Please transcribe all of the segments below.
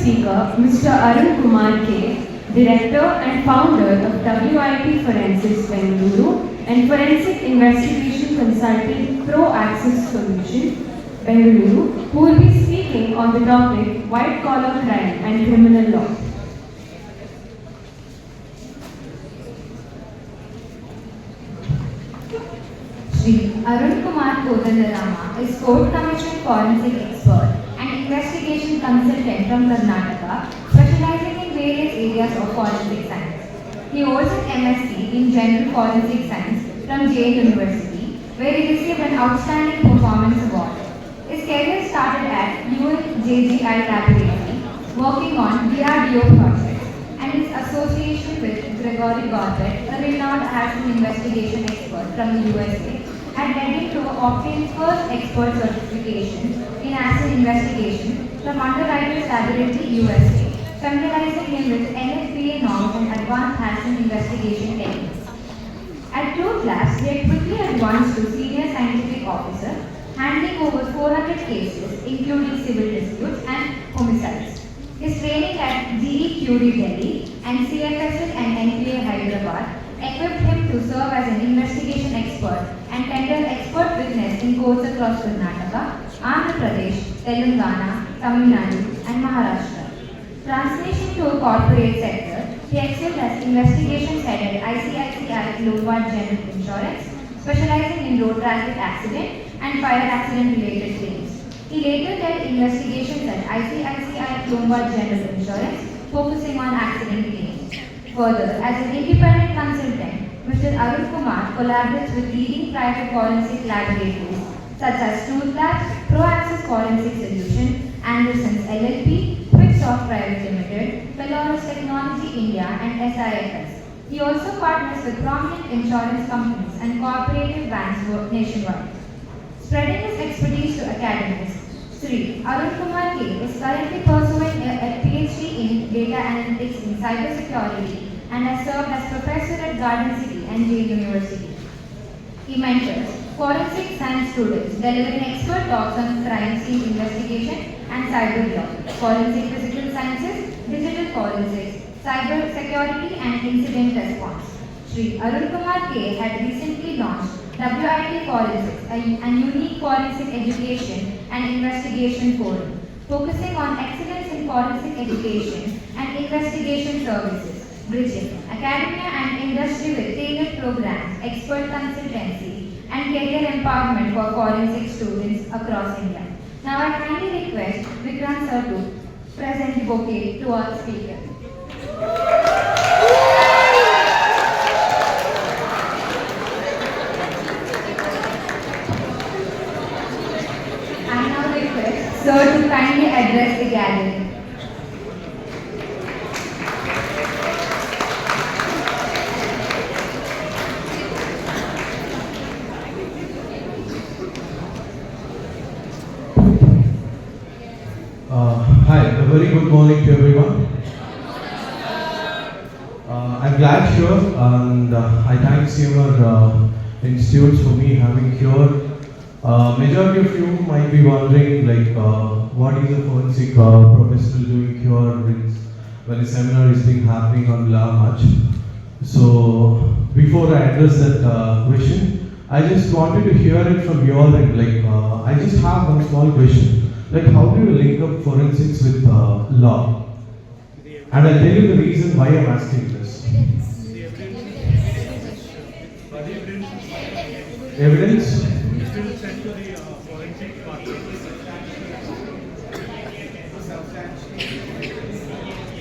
speaker, Mr. Arun Kumar K, Director and Founder of WIP Forensics Bengaluru and Forensic Investigation Consultant Pro Access Solution, Bengaluru, who will be speaking on the topic White Collar Crime and Criminal Law. Shri Arun Kumar Kodandarama is Court Commission Forensic Expert and Investigation Consultant from Karnataka, specializing in various areas of forensic science. He holds an MSc in General Forensic Science from Jain University, where he received an Outstanding Performance Award. His career started at UNJGI Laboratory, working on DRDO projects, and his association with Gregory Gorbet, a renowned acid investigation expert from the USA, had led him to obtain first expert certification in acid investigation from Underwriters Laboratory, USA, familiarizing him with NFPA norms and advanced acid investigation techniques. At Cloud Labs, he had quickly advanced to senior scientific officer, handling over 400 cases, including civil disputes and homicides. His training at GEQD Delhi and CFSL and NPA Hyderabad equipped him to serve as an investigation expert and tender expert witness in courts across Karnataka, Andhra Pradesh, Telangana, Tamil Nadu, and Maharashtra. Translation to a corporate sector, he excelled as investigations head at ICICI Lombard General Insurance, specializing in road traffic accident and fire accident related claims. He later led investigations at ICICI Lombard General Insurance, focusing on accident claims. Further, as an independent consultant, Mr. Arun Kumar collaborates with leading private forensic laboratories such as Truth Labs, Pro Access Forensic Solution, Anderson's LLP, Quicksoft Private Limited, Pelorus Technology India, and SIFS. He also partners with prominent insurance companies and cooperative banks nationwide. Spreading his expertise to academics, Sri Arun Kumar K is currently pursuing a PhD in Data Analytics in Cybersecurity and has served as professor at Garden City and Jain University. He mentors forensic science students, delivering expert talks on crime scene investigation and cyber law, forensic physical sciences, digital forensics, cyber security and incident response. Sri Arun Kumar K had recently launched WIT Forensics, a unique forensic education and investigation forum, focusing on excellence in forensic education and investigation services, bridging academia and industry with tailored programs, expert consultancy, and career empowerment for forensic students across India. Now I kindly request Vikrant sir to present the bouquet to our speaker. I now request sir to kindly address the gathering. Hi, a very good morning to everyone. I'm glad here and I thank CMR Institutes for me having here. Majority of you might be wondering what is a forensic professional doing here when a seminar is being happening on law much. So before I address that question, I just wanted to hear it from your end. I just have one small question. How do you link up forensics with law? And I'll tell you the reason why I'm asking this. Evidence?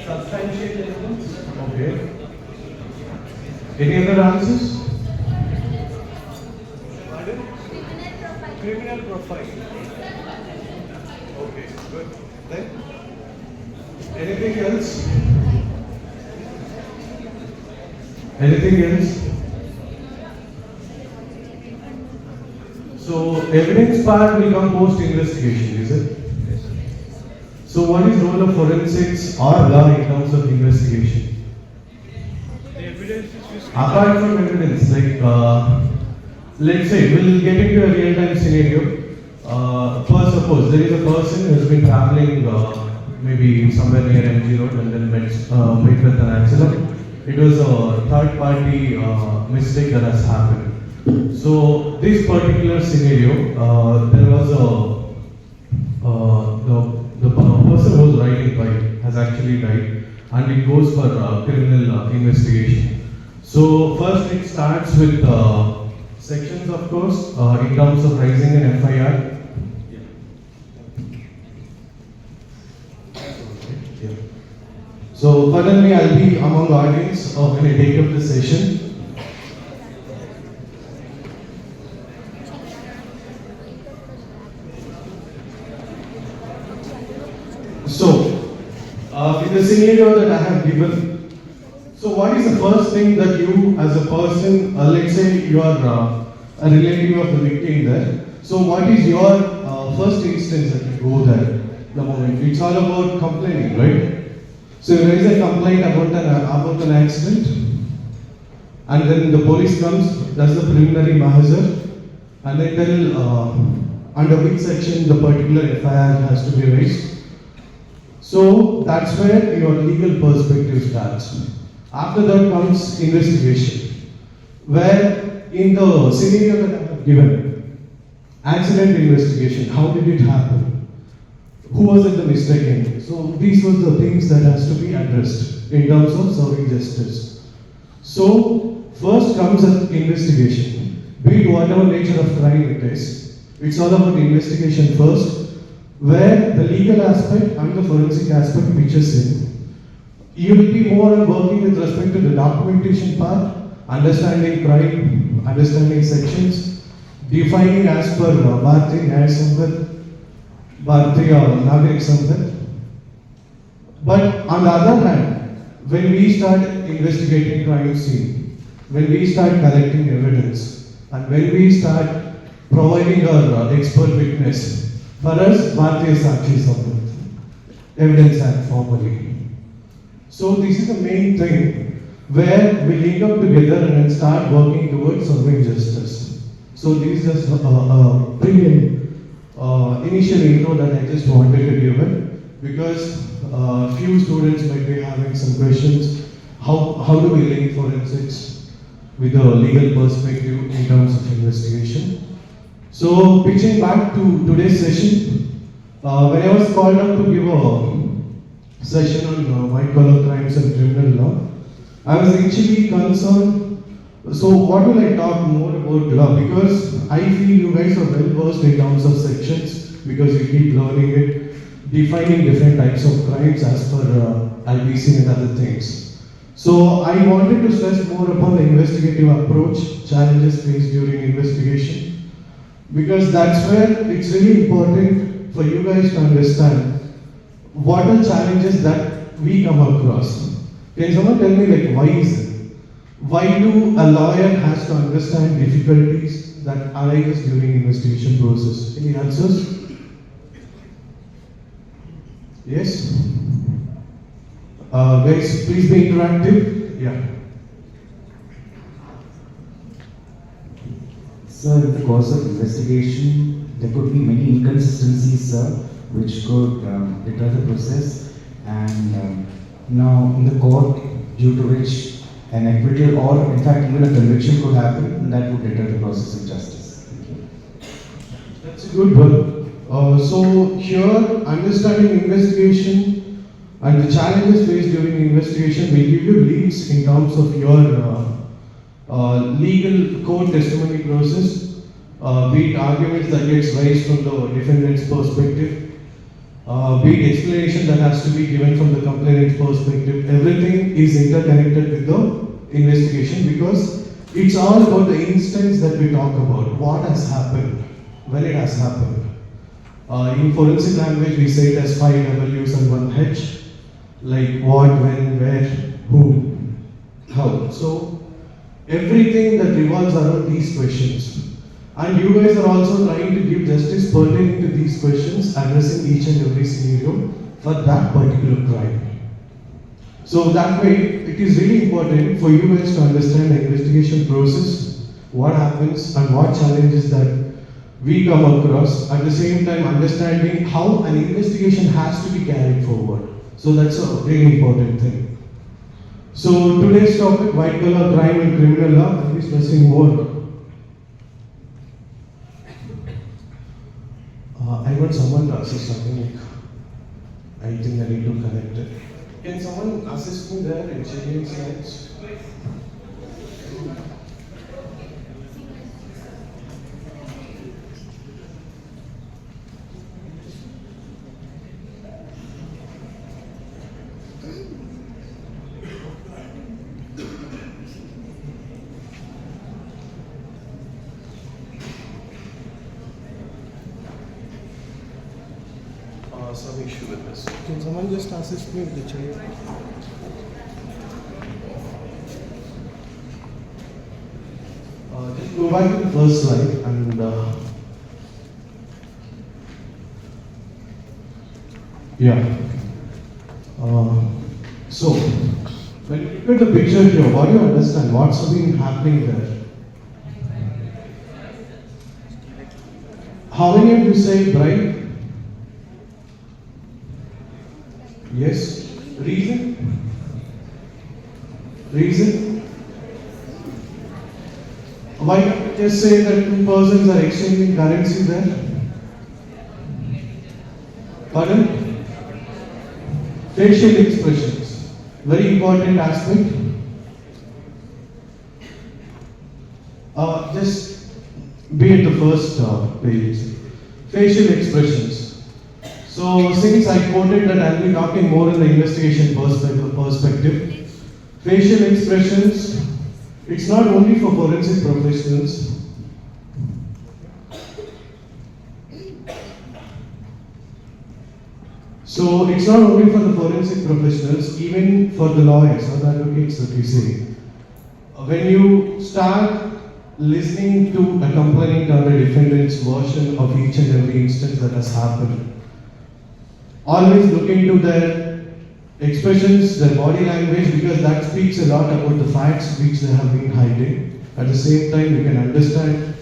Substantial evidence? Okay. Any other answers? Criminal profile. Okay, good. Then, anything else? Anything else? So, evidence part will come post investigation, is it? So, what is the role of forensics or law in terms of investigation? The evidence is Apart from evidence, let's say we'll get into a real-time scenario. First, suppose there is a person who has been traveling maybe somewhere near MG Road and then met with an accident. It was a third party mistake that has happened. So this particular scenario, there was the person who was riding bike has actually died, and it goes for criminal investigation. So first it starts with sections, of course, in terms of raising an FIR. So pardon me, I'll be among the audience when I take up the session. So, in the scenario that I have given, so what is the first thing that you as a person, let's say you are a relative of the victim there, so what is your first instance that you go there, the moment? It's all about complaining, right? So you raise a complaint about an accident, and then the police comes, does the preliminary measure, and they tell under which section the particular FIR has to be raised. So that's where your legal perspective starts. After that comes investigation, where in the scenario that I have given, accident investigation, how did it happen? Who was at the mistake in? So these were the things that has to be addressed in terms of serving justice. So first comes an investigation, be it whatever nature of crime it is. It's all about investigation first, where the legal aspect and the forensic aspect pitches in. You will be more on working with respect to the documentation part, understanding crime, understanding sections, defining as per Bharatiya Nyaya Samvit, Bharatiya Nagarik Samvit. But on the other hand, when we start investigating crime scene, when we start collecting evidence, and when we start providing our expert witness, for us, Bharatiya Sakshi Samvit, Evidence Act formally. So this is the main thing where we link up together and then start working towards serving justice. So this is just a brilliant initial intro that I just wanted to give it, because few students might be having some questions. How do we link forensics with a legal perspective in terms of investigation? So pitching back to today's session, when I was called up to give a session on white collar crimes and criminal law, I was actually concerned. So what will I talk more about law? Because I feel you guys are well versed in terms of sections, because you keep learning it, defining different types of crimes as per IPC and other things. So I wanted to stress more upon the investigative approach, challenges faced during investigation, because that's where it's really important for you guys to understand what are challenges that we come across. Can someone tell me, like, why is it? Why do a lawyer has to understand difficulties that arise during investigation process? Any answers? Yes? Guys, please be interactive. Yeah. Sir, in the course of investigation, there could be many inconsistencies, sir, which could deter the process, and now in the court, due to which an acquittal or in fact even a conviction could happen, and that would deter the process of justice. Thank you. That's a good one. So here, understanding investigation and the challenges faced during investigation will give you leads in terms of your legal court testimony process, be it arguments that gets raised from the defendant's perspective, be it explanation that has to be given from the complainant's perspective. Everything is interconnected with the investigation, because it's all about the instance that we talk about, what has happened, when it has happened. In forensic language, we say it as 5 W's and 1 H, like what, when, where, who, how. So everything that revolves around these questions. And you guys are also trying to give justice pertaining to these questions, addressing each and every scenario for that particular crime. So that way, it is really important for you guys to understand the investigation process, what happens and what challenges that we come across, at the same time understanding how an investigation has to be carried forward. So that's a very important thing. So today's topic, white collar crime and criminal law, I'll be stressing more. I want someone to assist something. I think I need to connect it. Can someone assist me there in changing slides? Some issue with this. Can someone just assist me with the chair? Just go back to the first slide and yeah. So when you look at the picture here, what do you understand? What's been happening there? How many of you say bright? Yes. Reason? Reason? Why not we just say that two persons are exchanging currency there? Pardon? Facial expressions. Very important aspect. Just be at the first page. Facial expressions. So since I quoted that I'll be talking more in the investigation perspective, facial expressions, it's not only for forensic professionals. So it's not only for the forensic professionals, even for the lawyers or the advocates that we say. When you start listening to a complainant or a defendant's version of each and every instance that has happened, always look into their expressions, their body language, because that speaks a lot about the facts which they have been hiding. At the same time, you can understand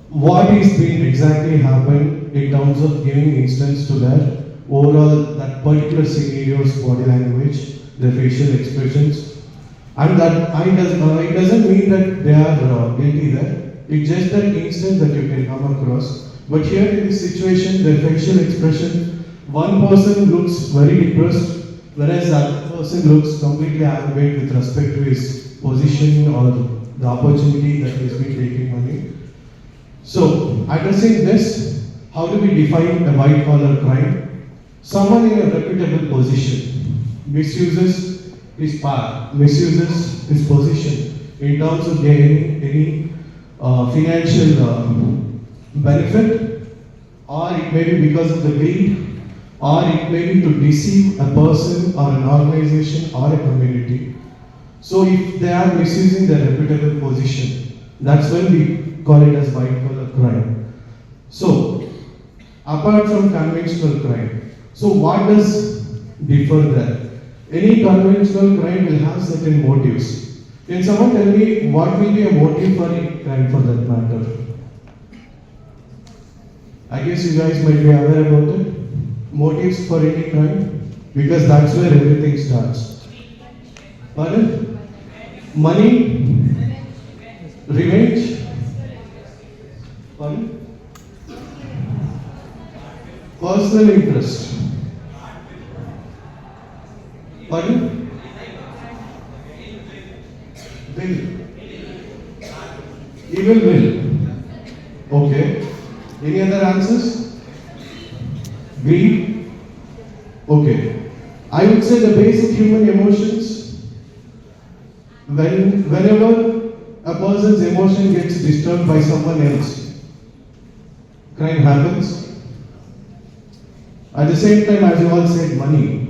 what is being exactly happened in terms of giving instance to their overall, that particular scenario's body language, their facial expressions. And that it doesn't mean that they are guilty there. It's just that instance that you can come across. But here in this situation, their facial expression, one person looks very depressed, whereas the other person looks completely arrogant with respect to his position or the opportunity that he's been taking money. So, addressing this, how do we define a white collar crime? Someone in a reputable position misuses his power, misuses his position in terms of gaining any financial benefit, or it may be because of the greed, or it may be to deceive a person or an organization or a community. So if they are misusing their reputable position, that's when we call it as white collar crime. So, apart from conventional crime, so what does differ there? Any conventional crime will have certain motives. Can someone tell me what will be a motive for a crime for that matter? I guess you guys might be aware about it. Motives for any crime, because that's where everything starts. Pardon? Money? Revenge? Pardon? Personal interest? Pardon? Will? Evil will? Okay. Any other answers? Greed? Okay. I would say the basic human emotions, whenever a person's emotion gets disturbed by someone else, crime happens. At the same time, as you all said, money.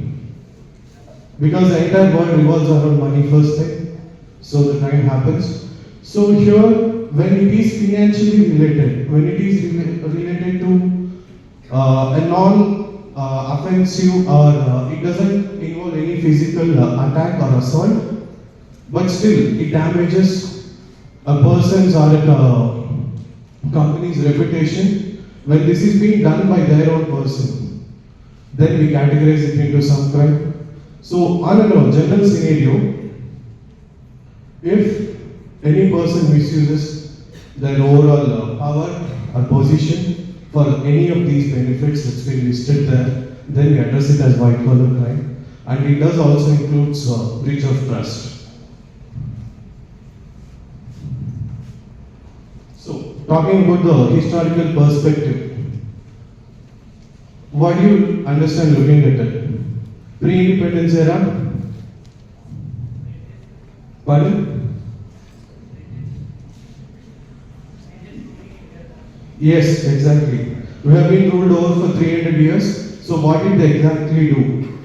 Because the entire world revolves around money first thing, so the crime happens. So here, when it is financially related, when it is related to a non-offensive or it doesn't involve any physical attack or assault, but still it damages a person's or company's reputation when this is being done by their own person. Then we categorize it into some crime. So, on a general scenario, if any person misuses their overall power or position for any of these benefits that's been listed there, then we address it as white collar crime, and it does also includes breach of trust. So, talking about the historical perspective, what do you understand looking at it? Pre-independence era? Pardon? Yes, exactly. We have been ruled over for 300 years. So what did they exactly do?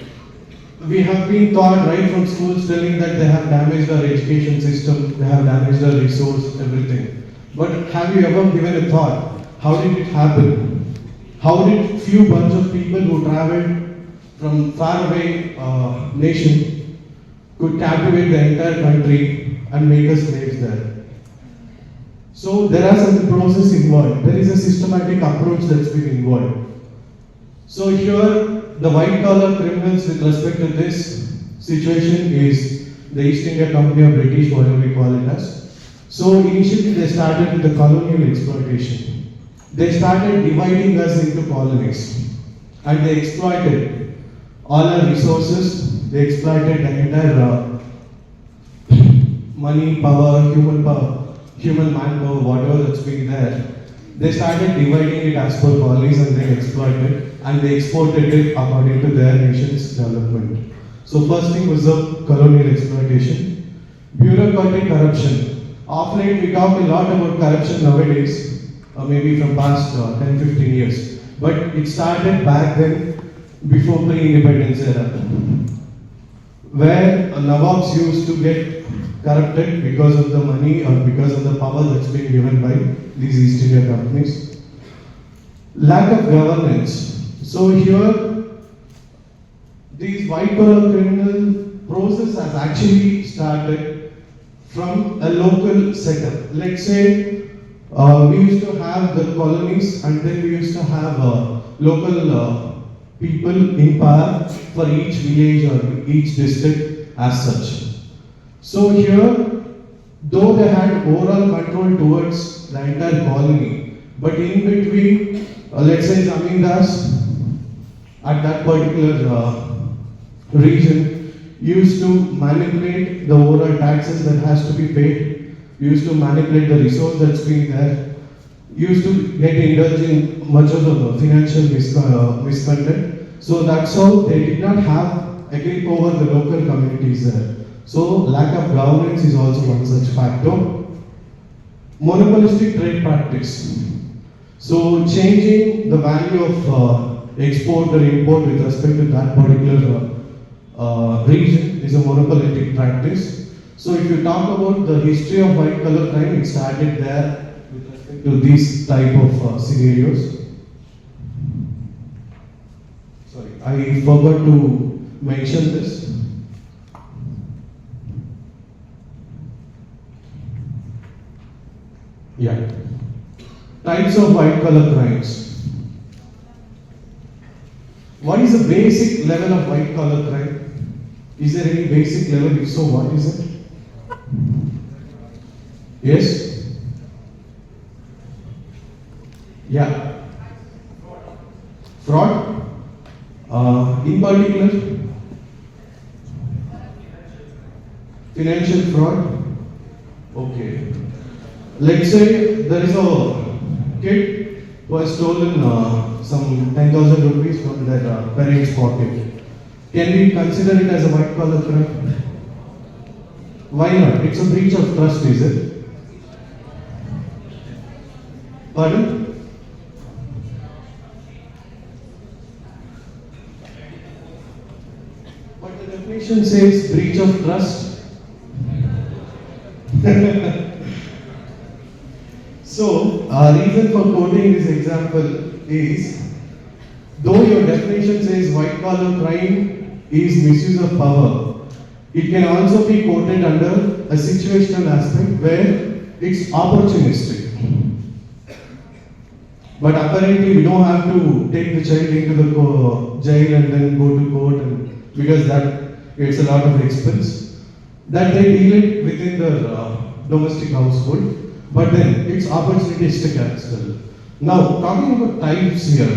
We have been taught right from schools telling that they have damaged our education system, they have damaged our resource, everything. But have you ever given a thought? How did it happen? How did few bunch of people who traveled from far away nation could captivate the entire country and make us slaves there? So there are some process involved. There is a systematic approach that's been involved. So here, the white collar criminals with respect to this situation is the East India Company or British, whatever we call it as. So initially they started with the colonial exploitation. They started dividing us into colonies and they exploited all our resources. They exploited the entire money, power, human manpower, whatever that's been there. They started dividing it as per colonies and then exploited, and they exported it according to their nation's development. So first thing was the colonial exploitation. Bureaucratic corruption. Of late we talk a lot about corruption nowadays, maybe from past 10-15 years. But it started back then, before pre-independence era, where Nawabs used to get corrupted because of the money or because of the power that's been given by these East India companies. Lack of governance. So here, these white collar criminal process has actually started from a local setup. Let's say we used to have the colonies and then we used to have local people in power for each village or each district as such. So here, though they had overall control towards the entire colony, but in between, let's say Zamindas at that particular region used to manipulate the overall taxes that has to be paid, used to manipulate the resource that's been there, used to get indulged in much of the financial misconduct. So that's how they did not have a grip over the local communities there. So lack of governance is also one such factor. Monopolistic trade practice. So changing the value of export or import with respect to that particular region is a monopolistic practice. So if you talk about the history of white collar crime, it started there with respect to these type of scenarios. Sorry, I forgot to mention this. Yeah. Types of white collar crimes. What is the basic level of white collar crime? Is there any basic level? If so, what is it? Yes? Yeah. Fraud? In particular? Financial fraud? Okay. Let's say there is a kid who has stolen some 10,000 rupees from their parents' pocket. Can we consider it as a white collar crime? Why not? It's a breach of trust, is it? Pardon? But the definition says breach of trust. So, reason for quoting this example is, though your definition says white collar crime is misuse of power, it can also be quoted under a situational aspect where it's opportunistic. But apparently we don't have to take the child into the jail and then go to court, and because that it's a lot of expense. That they deal it within the domestic household, but then it's opportunistic as well. Now talking about types here,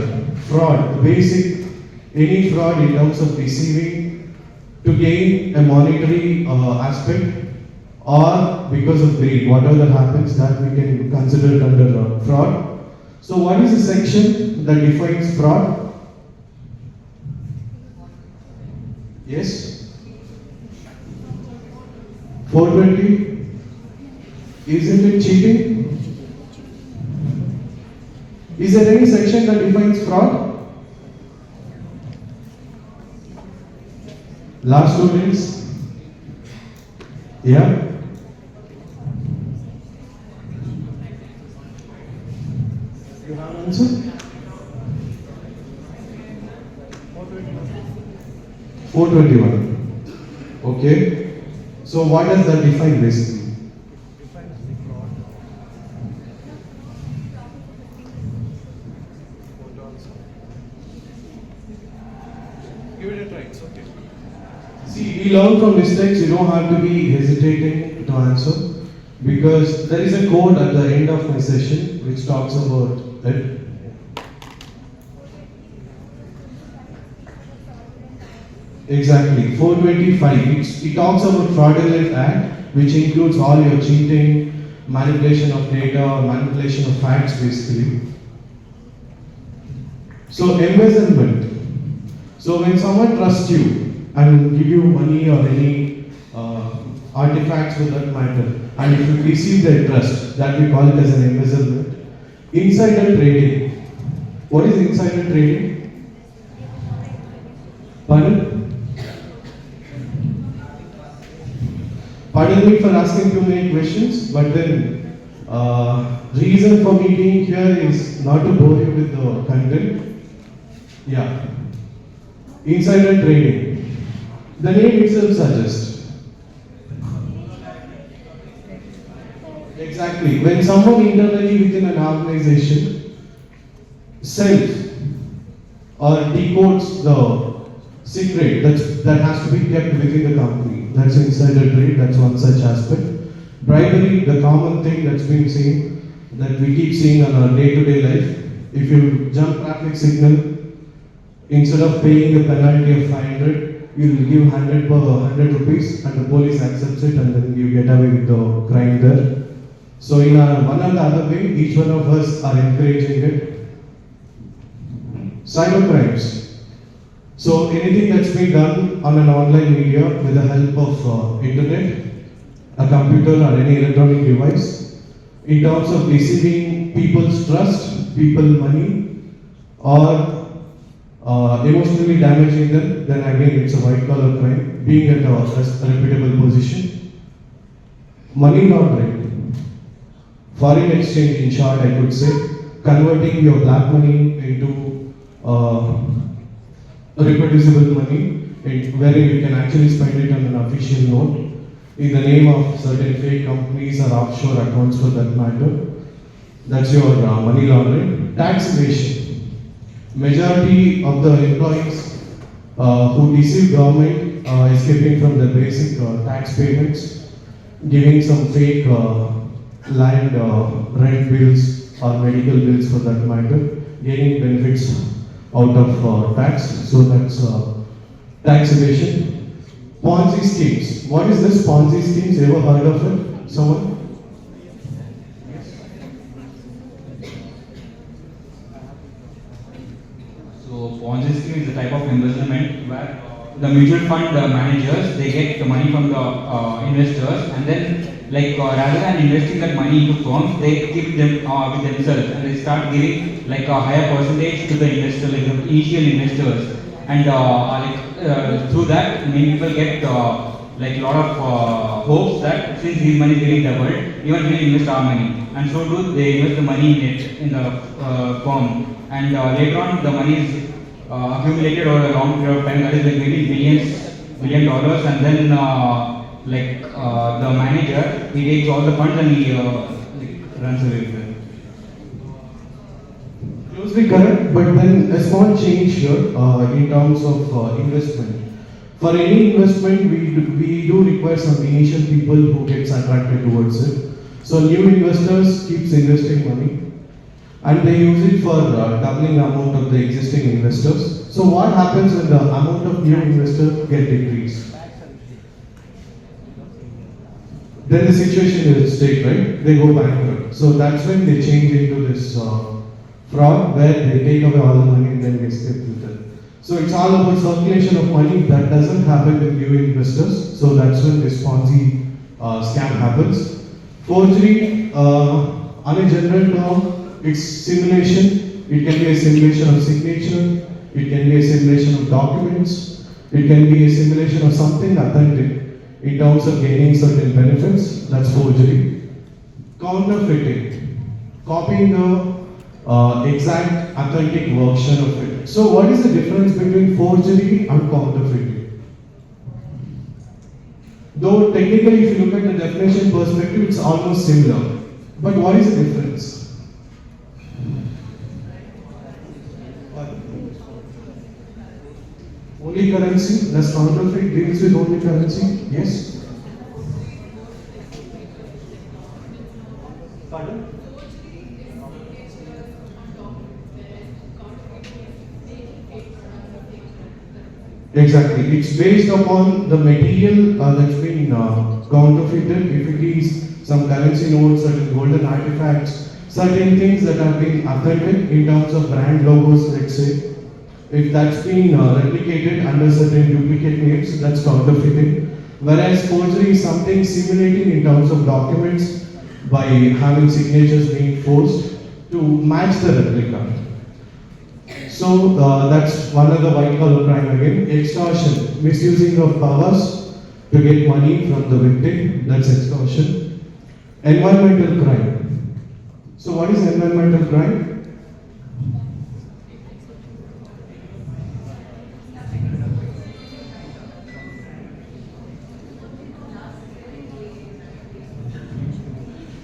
fraud, the basic, any fraud in terms of deceiving to gain a monetary aspect or because of greed, whatever that happens, that we can consider it under fraud. So what is the section that defines fraud? Yes? 420? Isn't it cheating? Is there any section that defines fraud? Last students? Yeah? You have an answer? 421. Okay. So what does that define basically? Defines the fraud. Give it a try, it's okay. See, we learn from mistakes. You don't have to be hesitating to answer because there is a code at the end of my session which talks about it. Exactly, 425. It talks about fraudulent act, which includes all your cheating, manipulation of data, manipulation of facts, basically. So embezzlement. So when someone trusts you and give you money or any artifacts for that matter, and if you receive their trust, that we call it as an embezzlement. Insider trading. What is insider trading? Pardon? Pardon me for asking too many questions, but then reason for me being here is not to bore you with the content. Yeah. Insider trading. The name itself suggests. Exactly. When someone internally within an organization sells or decodes the secret that has to be kept within the company, that's insider trade, that's one such aspect. Bribery, the common thing that's been seen, that we keep seeing on our day-to-day life. If you jump traffic signal, instead of paying a penalty of 500, you'll give 100 rupees and the police accepts it and then you get away with the crime there. So in one or the other way, each one of us are encouraging it. Cyber crimes. So anything that's been done on an online media with the help of internet, a computer or any electronic device, in terms of deceiving people's trust, people money, or emotionally damaging them, then again it's a white collar crime, being at a reputable position. Money laundering. Foreign exchange, in short, I could say, converting your black money into reproducible money, wherein you can actually spend it on an official note in the name of certain fake companies or offshore accounts for that matter. That's your money laundering. Tax evasion. Majority of the employees who deceive government escaping from the basic tax payments, giving some fake land rent bills or medical bills for that matter, gaining benefits out of tax. So that's tax evasion. Ponzi schemes. What is this Ponzi schemes? Ever heard of it? Someone? So Ponzi scheme is a type of embezzlement where the mutual fund managers, they get the money from the investors, and then rather than investing that money into firms, they keep them with themselves and they start giving a higher percentage to the investor, like the initial investors, and through that many people get a lot of hopes that since his money is getting doubled, even we will invest our money, and so do they invest the money in it in the firm, and later on the money is accumulated over a long period of time, that is maybe billion dollars, and then the manager, he takes all the funds and he runs away with them. Closely correct, but then a small change here in terms of investment. For any investment, we do require some initial people who gets attracted towards it. So new investors keeps investing money and they use it for doubling the amount of the existing investors. So what happens when the amount of new investors get decreased? Then the situation is at stake, right? They go bankrupt. So that's when they change into this fraud where they take away all the money and then they escape with it. So it's all about circulation of money that doesn't happen with new investors. So that's when this Ponzi scam happens. Forgery, on a general term, it's simulation. It can be a simulation of signature. It can be a simulation of documents. It can be a simulation of something authentic in terms of gaining certain benefits. That's forgery. Counterfeiting, copying the exact authentic version of it. So what is the difference between forgery and counterfeiting? Though technically if you look at the definition perspective, it's almost similar. But what is the difference? Only currency? Does counterfeit deals with only currency? Yes? Pardon? Exactly. It's based upon the material that's been counterfeited. If it is some currency notes, certain golden artifacts, certain things that have been authentic in terms of brand logos, let's say. If that's been replicated under certain duplicate names, that's counterfeiting. Whereas forgery is something simulating in terms of documents by having signatures being forced to match the replica. So that's one of the white collar crime again. Extortion, misusing of powers to get money from the victim, that's extortion. Environmental crime. So what is environmental crime?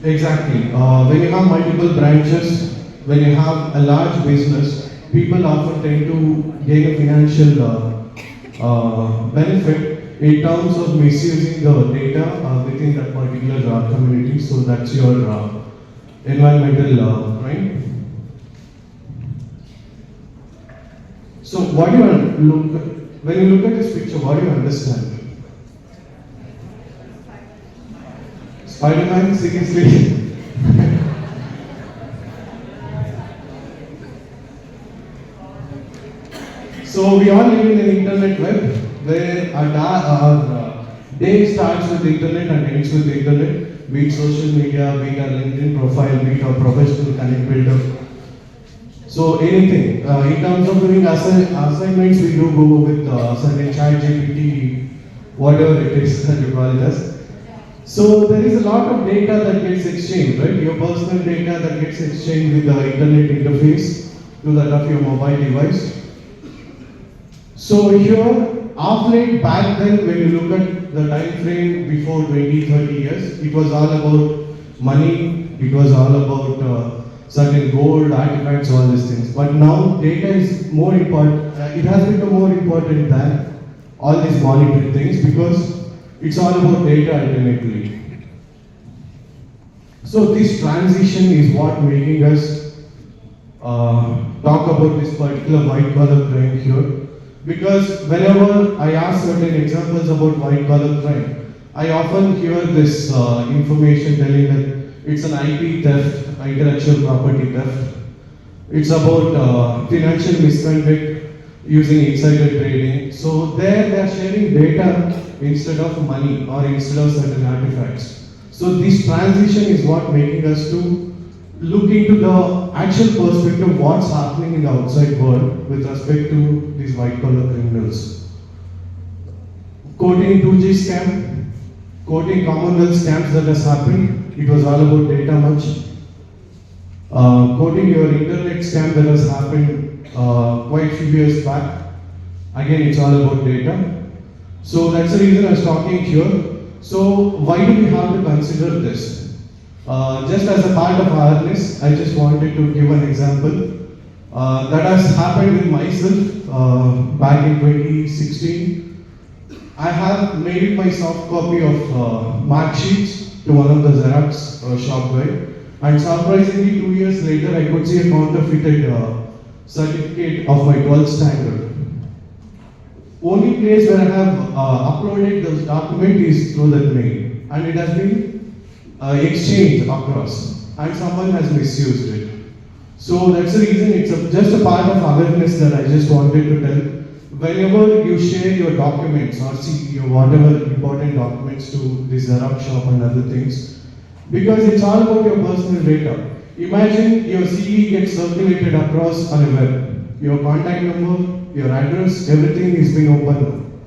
Exactly. When you have multiple branches, when you have a large business, people often tend to gain a financial benefit in terms of misusing the data within that particular community. So that's your environmental crime. So what do you look when you look at this picture? What do you understand? Spider-Man, seriously? So we all live in an internet web where our day starts with the internet and ends with the internet, be it social media, be it our LinkedIn profile, be it our professional connect builder. So anything. In terms of doing assignments, we do go with certain chat GPT, whatever it is that you call it as. So there is a lot of data that gets exchanged, right? Your personal data that gets exchanged with the internet interface to that of your mobile device. So here, of late back then, when you look at the time frame before 20, 30 years, it was all about money, it was all about certain gold, artifacts, all these things. But now data is more important, it has become more important than all these monetary things because it's all about data ultimately. So this transition is what making us talk about this particular white collar crime here. Because whenever I ask certain examples about white collar crime, I often hear this information telling that it's an IP theft, intellectual property theft. It's about financial misconduct using insider trading. So there they are sharing data instead of money or instead of certain artifacts. So this transition is what making us to look into the actual perspective what's happening in the outside world with respect to these white collar criminals. Quoting 2G scam, quoting Commonwealth scams that has happened, it was all about data much. Quoting your internet scam that has happened quite few years back, again it's all about data. So that's the reason I was talking here. So why do we have to consider this? Just as a part of awareness, I just wanted to give an example. That has happened with myself back in 2016. I have made my soft copy of mark sheets to one of the Xerox shop guy, and surprisingly 2 years later I could see a counterfeited certificate of my 12th standard. Only place where I have uploaded those document is through that mail, and it has been exchanged across, and someone has misused it. So that's the reason it's just a part of awareness that I just wanted to tell. Whenever you share your documents or see your whatever important documents to the Xerox shop and other things, because it's all about your personal data. Imagine your CV gets circulated across on a web. Your contact number, your address, everything is being opened.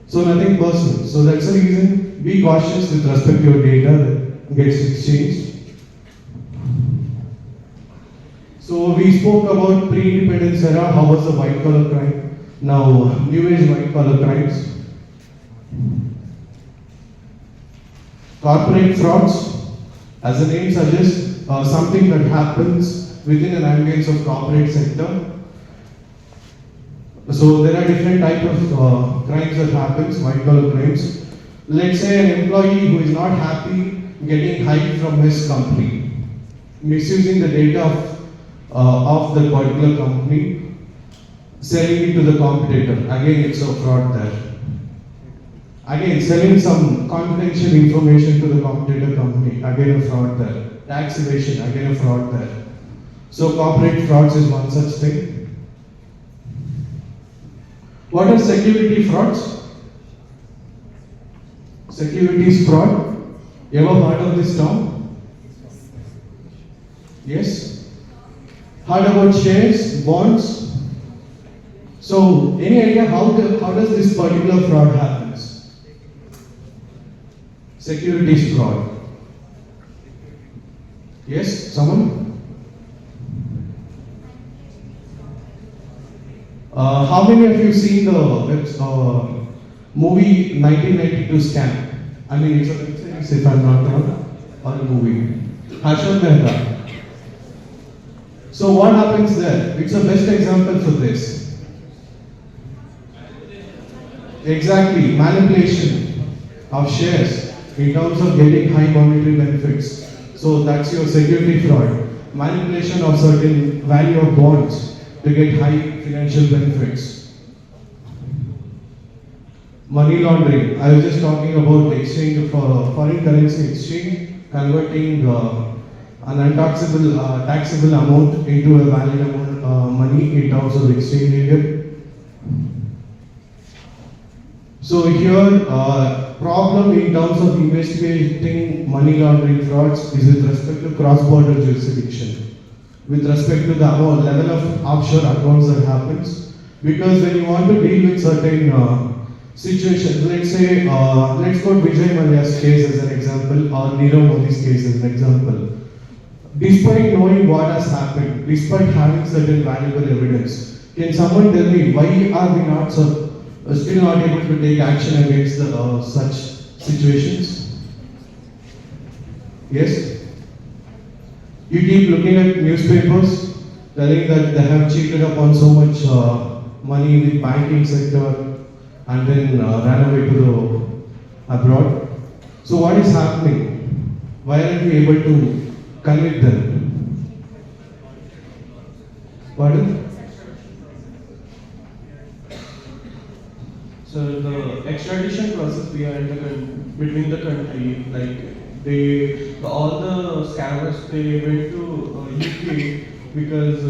So nothing personal. So that's the reason, be cautious with respect to your data that gets exchanged. So we spoke about pre-independence era, how was the white collar crime? Now, new age white collar crimes. Corporate frauds, as the name suggests, something that happens within an ambience of corporate sector. So there are different types of crimes that happens, white collar crimes. Let's say an employee who is not happy getting hired from his company, misusing the data of the particular company, selling it to the competitor. Again, it's a fraud there. Again, selling some confidential information to the competitor company. Again, a fraud there. Tax evasion. Again, a fraud there. So corporate frauds is one such thing. What are security frauds? Securities fraud. You ever heard of this term? Yes? Heard about shares, bonds? So, any idea how does this particular fraud happens? Securities fraud. Yes, someone? How many of you seen the movie 1992 Scam? I mean, it's a web series if I'm not wrong, or a movie. Harshad Mehta. So what happens there? It's a best example for this. Exactly, manipulation of shares in terms of getting high monetary benefits. So that's your security fraud. Manipulation of certain value of bonds to get high financial benefits. Money laundering. I was just talking about exchange for foreign currency exchange, converting an untaxable taxable amount into a valid amount money in terms of exchanging it. So here, problem in terms of investigating money laundering frauds is with respect to cross-border jurisdiction, with respect to the level of offshore accounts that happens. Because when you want to deal with certain situations, let's say, let's go Vijay Mallya's case as an example, or Nirav Modi's case as an example. Despite knowing what has happened, despite having certain valuable evidence, can someone tell me why are we not still not able to take action against such situations? Yes? You keep looking at newspapers telling that they have cheated upon so much money with banking sector and then ran away to the abroad. So what is happening? Why aren't we able to convict them? Pardon? So the extradition process between the country, like all the scammers, they went to UK because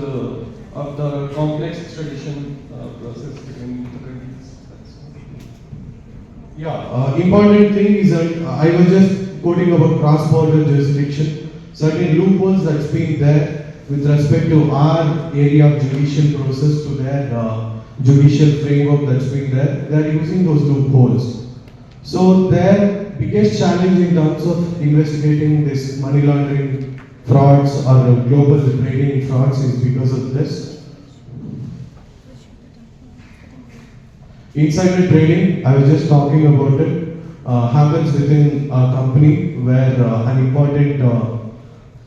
of the complex extradition process between the countries. Yeah, important thing is that I was just quoting about cross-border jurisdiction, certain loopholes that's been there with respect to our area of judicial process to their judicial framework that's been there. They are using those loopholes. So their biggest challenge in terms of investigating this money laundering frauds or global trading frauds is because of this. Insider trading, I was just talking about it, happens within a company where an important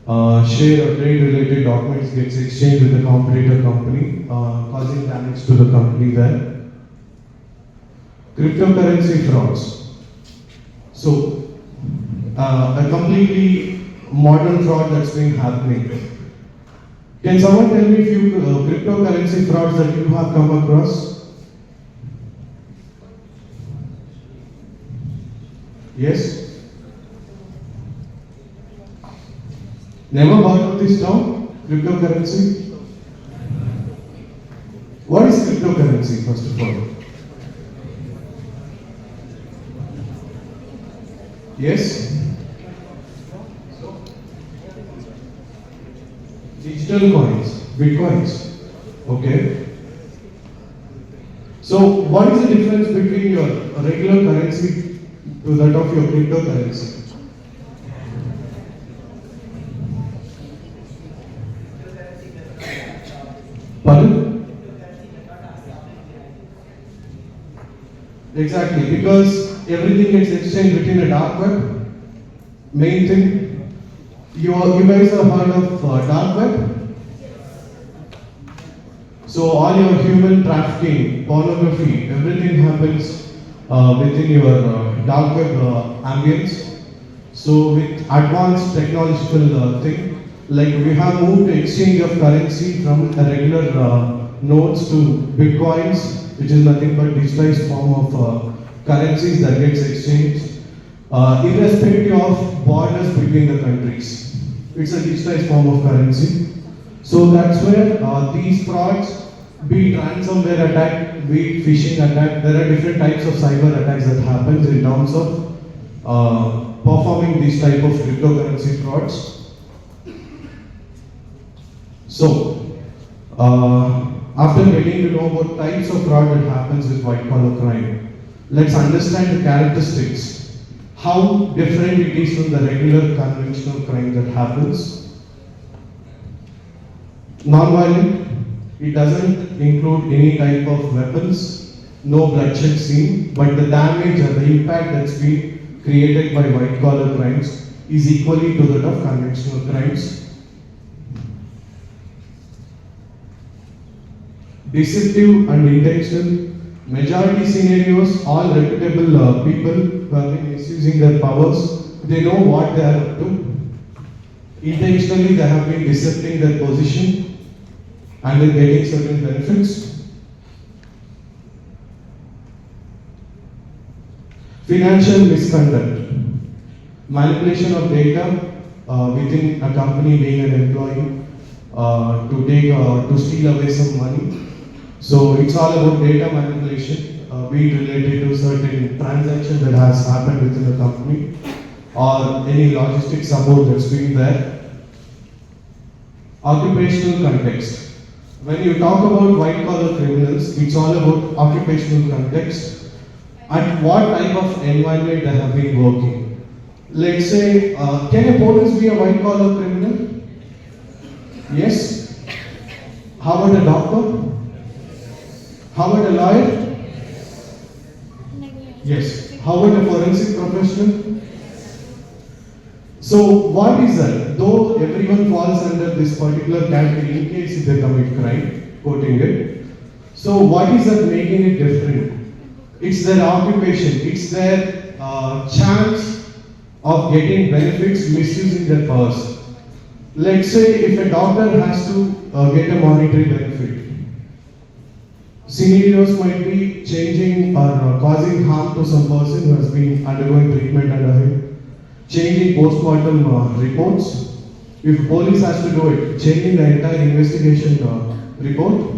share or trade related documents gets exchanged with the competitor company, causing damage to the company there. Cryptocurrency frauds. So, a completely modern fraud that's been happening. Can someone tell me a few cryptocurrency frauds that you have come across? Yes? Never heard of this term? Cryptocurrency? What is cryptocurrency, first of all? Yes? Digital coins, bitcoins. Okay. So, what is the difference between your regular currency to that of your cryptocurrency? Pardon? Exactly, because everything gets exchanged within a dark web. Main thing. You guys have heard of dark web? So all your human trafficking, pornography, everything happens within your dark web ambience. So with advanced technological thing, like we have moved to exchange of currency from a regular notes to bitcoins, which is nothing but digitized form of currencies that gets exchanged. Irrespective of borders between the countries. It's a digitized form of currency. So that's where these frauds, be it ransomware attack, be it phishing attack, there are different types of cyber attacks that happens in terms of performing these type of cryptocurrency frauds. So, after getting to know about types of fraud that happens with white collar crime, let's understand the characteristics. How different it is from the regular conventional crime that happens. Non-violent, it doesn't include any type of weapons, no bloodshed seen, but the damage or the impact that's been created by white collar crimes is equally to that of conventional crimes. Deceptive and intentional. Majority scenarios, all reputable people who have been misusing their powers, they know what they are up to. Intentionally, they have been decepting their position and then getting certain benefits. Financial misconduct. Manipulation of data within a company being an employee to steal away some money. So it's all about data manipulation, be it related to certain transaction that has happened within the company or any logistics support that's been there. Occupational context. When you talk about white collar criminals, it's all about occupational context. At what type of environment they have been working. Let's say, can a police be a white collar criminal? Yes. How about a doctor? How about a lawyer? Yes. How about a forensic professional? So what is that? Though everyone falls under this particular category in case if they commit crime, quoting it. So what is that making it different? It's their occupation. It's their chance of getting benefits misusing their powers. Let's say if a doctor has to get a monetary benefit. Scenarios might be changing or causing harm to some person who has been undergoing treatment under him, changing postmortem reports. If police has to do it, changing the entire investigation report.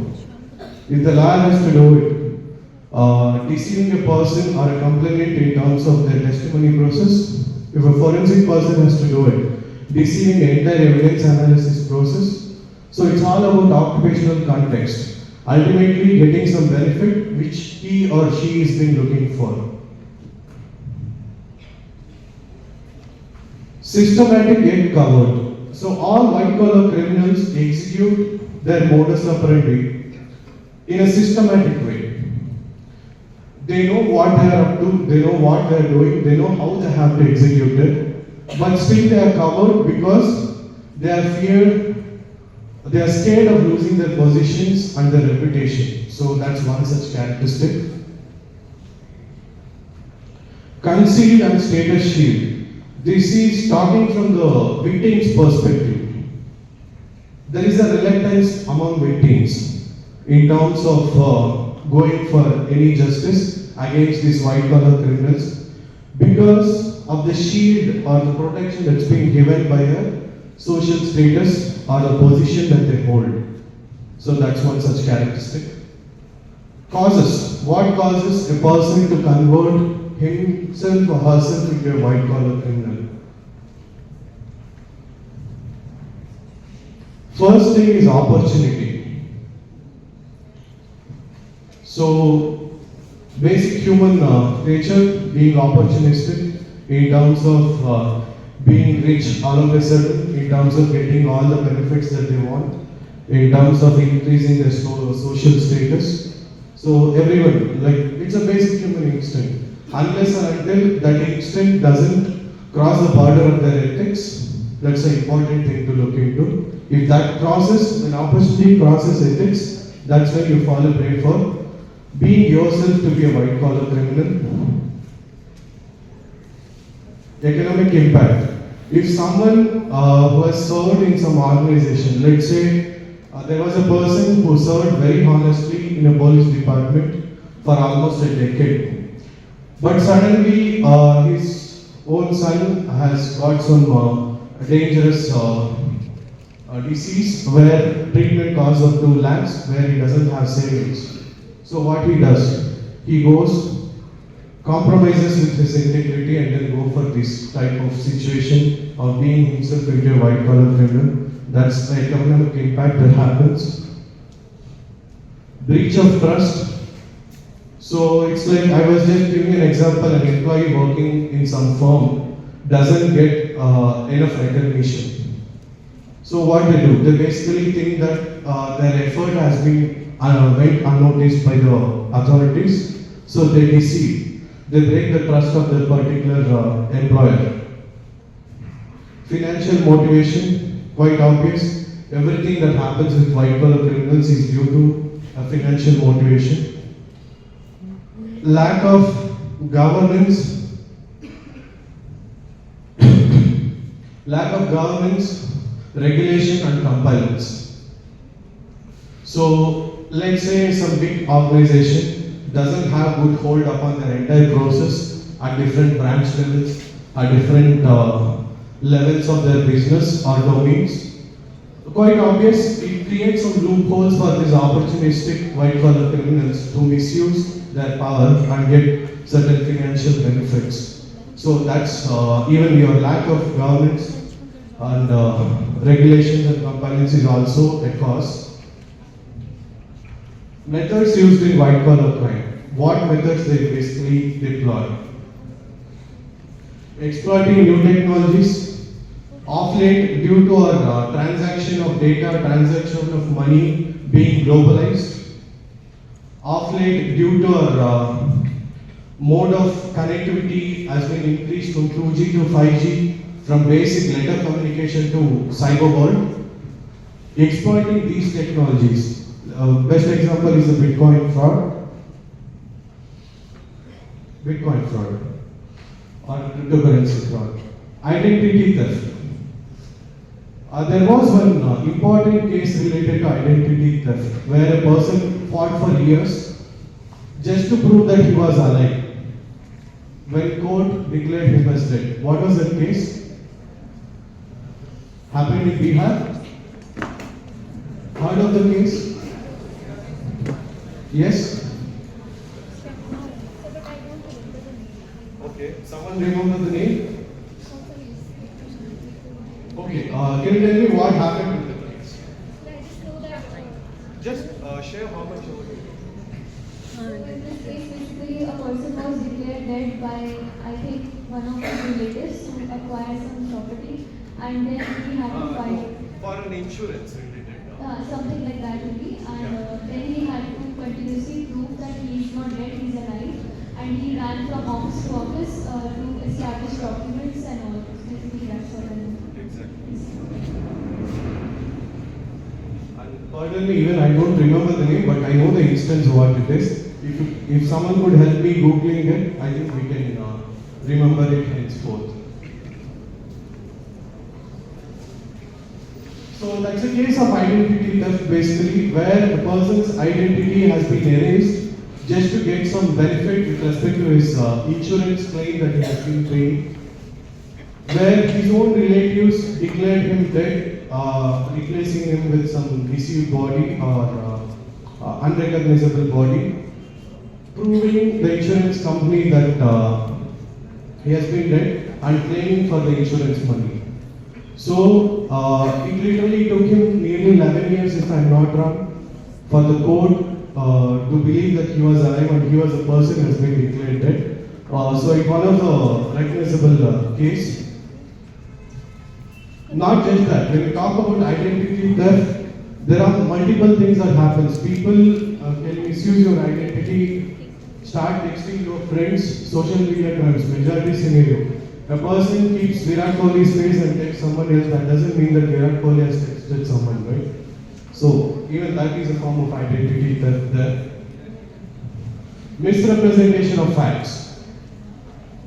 If the lawyer has to do it, deceiving a person or a complainant in terms of their testimony process. If a forensic person has to do it, deceiving the entire evidence analysis process. So it's all about occupational context. Ultimately getting some benefit which he or she is been looking for. Systematic yet covered. So all white collar criminals execute their modus operandi in a systematic way. They know what they are up to, they know what they are doing, they know how they have to execute it, but still they are covered because They they are scared of losing their positions and their reputation. So that's one such characteristic. Concealed and status shield. This is talking from the victim's perspective. There is a reluctance among victims in terms of going for any justice against these white collar criminals because of the shield or the protection that's being given by a social status or the position that they hold. So that's one such characteristic. Causes. What causes a person to convert himself or herself into a white collar criminal? First thing is opportunity. So, basic human nature being opportunistic in terms of being rich all of a sudden, in terms of getting all the benefits that they want, in terms of increasing their social status. So, everyone, like, it's a basic human instinct. Unless and until that instinct doesn't cross the border of their ethics, that's an important thing to look into. If that crosses, when opportunity crosses ethics, that's when you fall a prey for being yourself to be a white collar criminal. Economic impact. If someone who has served in some organization, let's say there was a person who served very honestly in a police department for almost a decade, but suddenly his own son has got some dangerous disease where treatment costs of 2 lakhs, where he doesn't have savings. So what he does, he goes, compromises with his integrity and then go for this type of situation of being himself into a white collar criminal. That's the economic impact that happens. Breach of trust. So it's like I was just giving an example, an employee working in some firm doesn't get enough recognition. So what they do, they basically think that their effort has been went unnoticed by the authorities, so they deceive. They break the trust of their particular employer. Financial motivation, quite obvious. Everything that happens with white collar criminals is due to a financial motivation. Lack of governance. Lack of governance, regulation and compliance. So let's say some big organization doesn't have good hold upon their entire process at different branch levels, at different levels of their business or domains. Quite obvious, it creates some loopholes for these opportunistic white collar criminals to misuse their power and get certain financial benefits. So that's even your lack of governance and regulations and compliance is also a cause. Methods used in white collar crime. What methods they basically deploy? Exploiting new technologies. Of late, due to our transaction of data, transaction of money being globalized. Of late, due to our mode of connectivity has been increased from 2G to 5G, from basic letter communication to cyber world. Exploiting these technologies. Best example is the Bitcoin fraud. Bitcoin fraud or cryptocurrency fraud. Identity theft. There was one important case related to identity theft where a person fought for years just to prove that he was alive. When court declared him as dead. What was that case? Happened in Bihar. Heard of the case? Yes? Okay, someone remember the name? Okay, can you tell me what happened in the case? Just share how much you would. So in this case, basically a person was declared dead by, I think, one of his relatives to acquire some property, and then he had to fight. For an insurance related. Something like that maybe, and then he had to continuously prove that he is not dead, he is alive, and he ran from office to office to establish documents and all. Basically, that's what I know. Exactly. Pardon me, even I don't remember the name, but I know the instance what it is. If someone could help me googling it, I think we can remember it henceforth. So that's a case of identity theft basically, where the person's identity has been erased just to get some benefit with respect to his insurance claim that he has been paying, where his own relatives declared him dead, replacing him with some deceased body or unrecognizable body, proving the insurance company that he has been dead and claiming for the insurance money. So it literally took him nearly 11 years, if I'm not wrong, for the court to believe that he was alive and he was a person who has been declared dead. So it's one of the recognizable case. Not just that, when we talk about identity theft, there are multiple things that happens. People can misuse your identity, start texting your friends, social media crimes, majority scenario. A person keeps Virat Kohli's face and texts someone else, that doesn't mean that Virat Kohli has texted someone, right? So even that is a form of identity theft there. Misrepresentation of facts.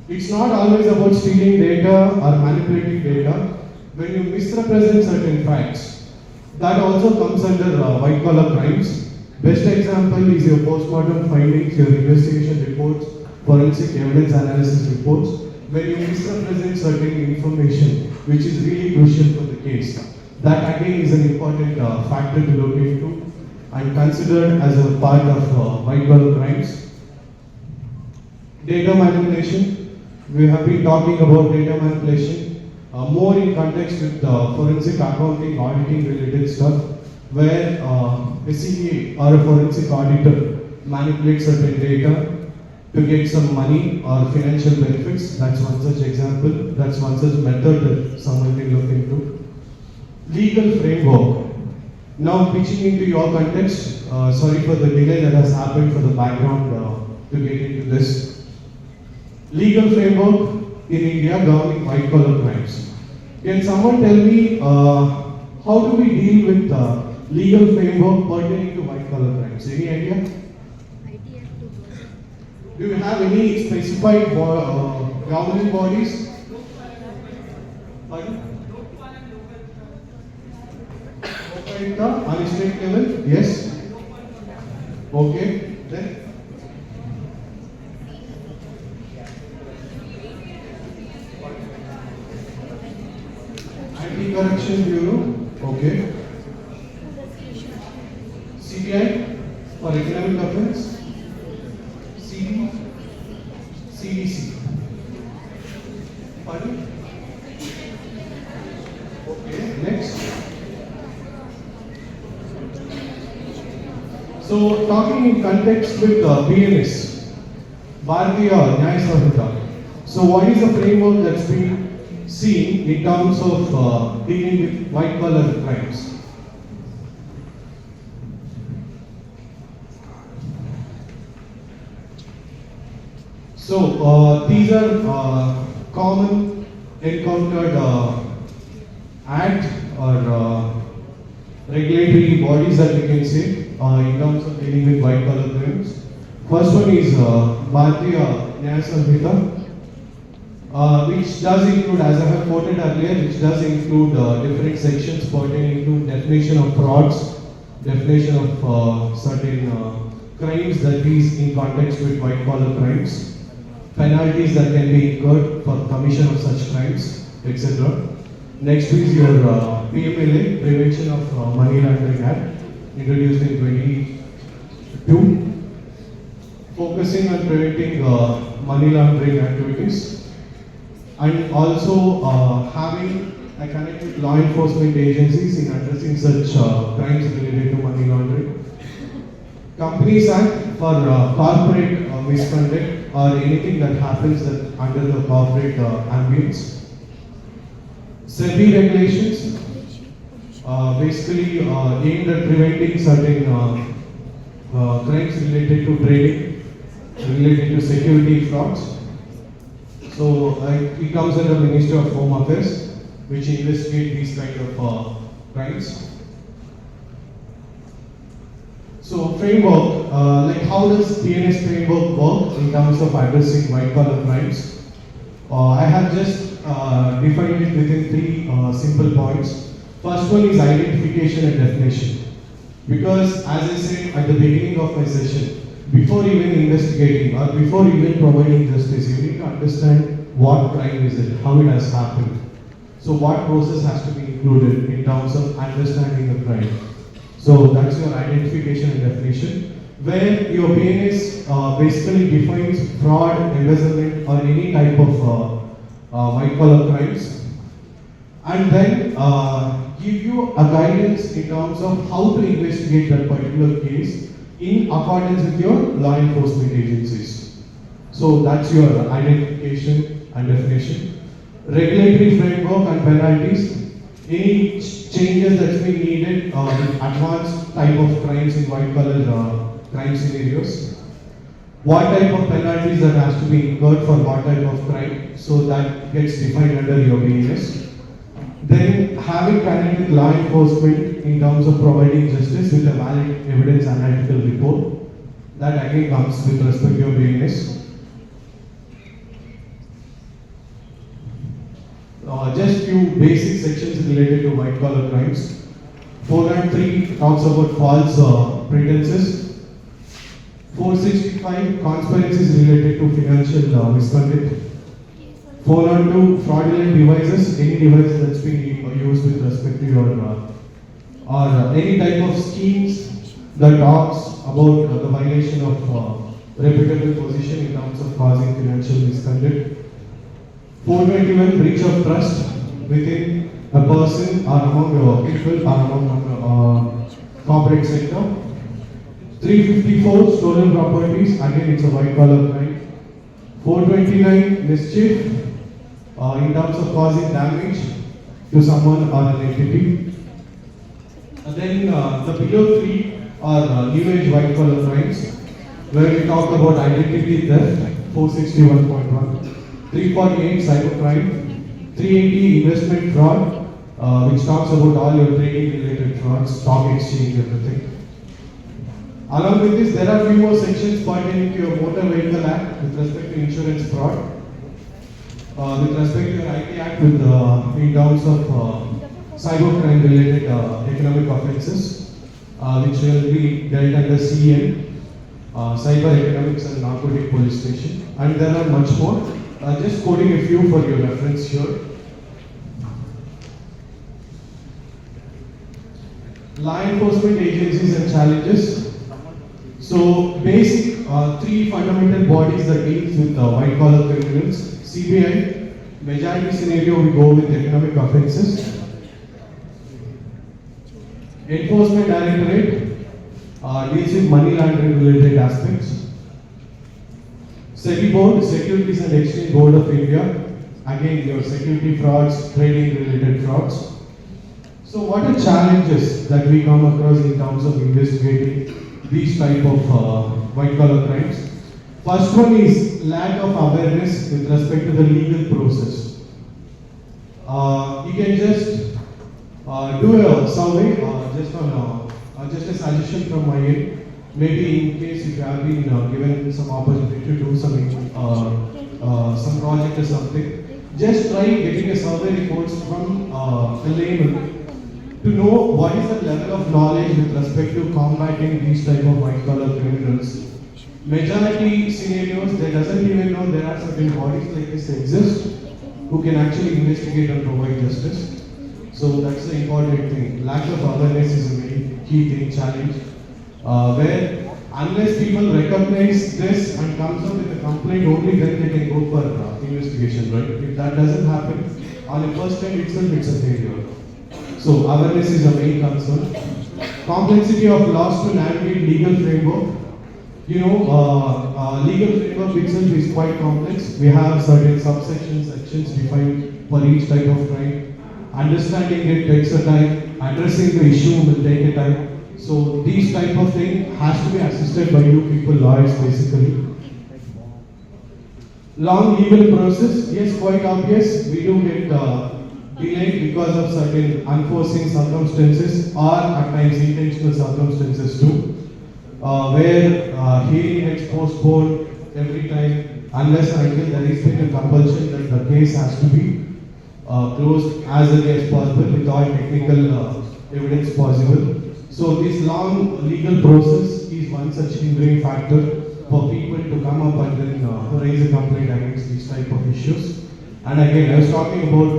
It's not always about stealing data or manipulating data. When you misrepresent certain facts, that also comes under white collar crimes. Best example is your postmortem findings, your investigation reports, forensic evidence analysis reports. When you misrepresent certain information, which is really crucial for the case, that again is an important factor to look into and considered as a part of white collar crimes. Data manipulation. We have been talking about data manipulation. More in context with forensic accounting, auditing related stuff, where a CA or a forensic auditor manipulates certain data to get some money or financial benefits. That's one such example. That's one such method that someone can look into. Legal framework. Now pitching into your context, sorry for the delay that has happened for the background to get into this. Legal framework in India governing white collar crimes. Can someone tell me how do we deal with legal framework pertaining to white collar crimes? Any idea? Do you have any specified governing bodies? Pardon? On a state level? Yes. Okay. Then? Anti-Corruption Bureau, okay. CBI for economic offense. CDC. Pardon? Okay, next. So talking in context with BNS, Bharatiya Nyaya Samhita. So what is the framework that's been seen in terms of dealing with white collar crimes? So these are common encountered act or regulatory bodies that we can say in terms of dealing with white collar crimes. First one is Bharatiya Nyaya Samhita, which does include, as I have quoted earlier, which does include different sections pertaining to definition of frauds, definition of certain crimes that is in context with white collar crimes, penalties that can be incurred for commission of such crimes, etc. Next is your PMLA, Prevention of Money Laundering Act, introduced in 2022, focusing on preventing money laundering activities, and also having a connect with law enforcement agencies in addressing such crimes related to money laundering. Companies Act for corporate misconduct or anything that happens that under the corporate ambience. SEBI regulations, basically aimed at preventing certain crimes related to trading, related to security frauds. So it comes under Ministry of Home Affairs, which investigate these kind of crimes. So framework, like how does PNS framework work in terms of addressing white collar crimes? I have just defined it within three simple points. First one is identification and definition. Because as I said at the beginning of my session, before even investigating or before even providing justice, you need to understand what crime is it, how it has happened. So what process has to be included in terms of understanding the crime. So that's your identification and definition, where your PNS basically defines fraud, embezzlement, or any type of white collar crimes, and then give you a guidance in terms of how to investigate that particular case in accordance with your law enforcement agencies. So that's your identification and definition. Regulatory framework and penalties. Any changes that's been needed in advanced type of crimes in white collar crime scenarios. What type of penalties that has to be incurred for what type of crime, so that gets defined under your BNS. Then having connected with law enforcement in terms of providing justice with a valid evidence analytical report. That again comes with respect to your BNS. Just few basic sections related to white collar crimes. 403 talks about false pretenses. 465 conspiracies related to financial misconduct. 402 fraudulent devices, any device that's being used with respect to your or any type of schemes that talks about the violation of reputable position in terms of causing financial misconduct. 421 breach of trust within a person or among people or among corporate sector. 354 stolen properties, again it's a white collar crime. 429 mischief in terms of causing damage to someone or an entity. And then the below three are new age white collar crimes, where we talk about identity theft, 461.1. 348 cybercrime, 380 investment fraud, which talks about all your trading related frauds, stock exchange, everything. Along with this, there are few more sections pertaining to your Motor Vehicle Act with respect to insurance fraud, with respect to your IT Act with in terms of cybercrime related economic offences, which will be dealt under CEN, Cyber Economics and Narcotic Police Station, and there are much more. Just quoting a few for your reference here. Law enforcement agencies and challenges. So basic three fundamental bodies that deals with white collar criminals. CBI, majority scenario we go with economic offences. Enforcement Directorate deals with money laundering related aspects. SEBI Board, Securities and Exchange Board of India, again your security frauds, trading related frauds. So what are challenges that we come across in terms of investigating these type of white collar crimes? First one is lack of awareness with respect to the legal process. You can just do a survey, just a suggestion from my end. Maybe in case if you have been given some opportunity to do some project or something, just try getting a survey reports from the layman to know what is the level of knowledge with respect to combating these type of white collar criminals. Majority scenarios, they doesn't even know there are certain bodies like this exist who can actually investigate and provide justice. So that's the important thing. Lack of awareness is a very key thing, challenge. Where unless people recognize this and comes up with a complaint, only then they can go for investigation, right? If that doesn't happen, on the first time itself it's a failure. So awareness is a main concern. Complexity of laws to navigate legal framework. You know, legal framework itself is quite complex. We have certain subsections, sections defined for each type of crime. Understanding it takes a time. Addressing the issue will take a time. So these type of thing has to be assisted by you people, lawyers basically. Long legal process, yes, quite obvious. We do get delayed because of certain unforeseen circumstances or at times intentional circumstances too. where hearing gets postponed every time unless and until there is been a compulsion that the case has to be closed as early as possible with all technical evidence possible. So this long legal process is one such hindering factor for people to come up and then raise a complaint against these type of issues. And again, I was talking about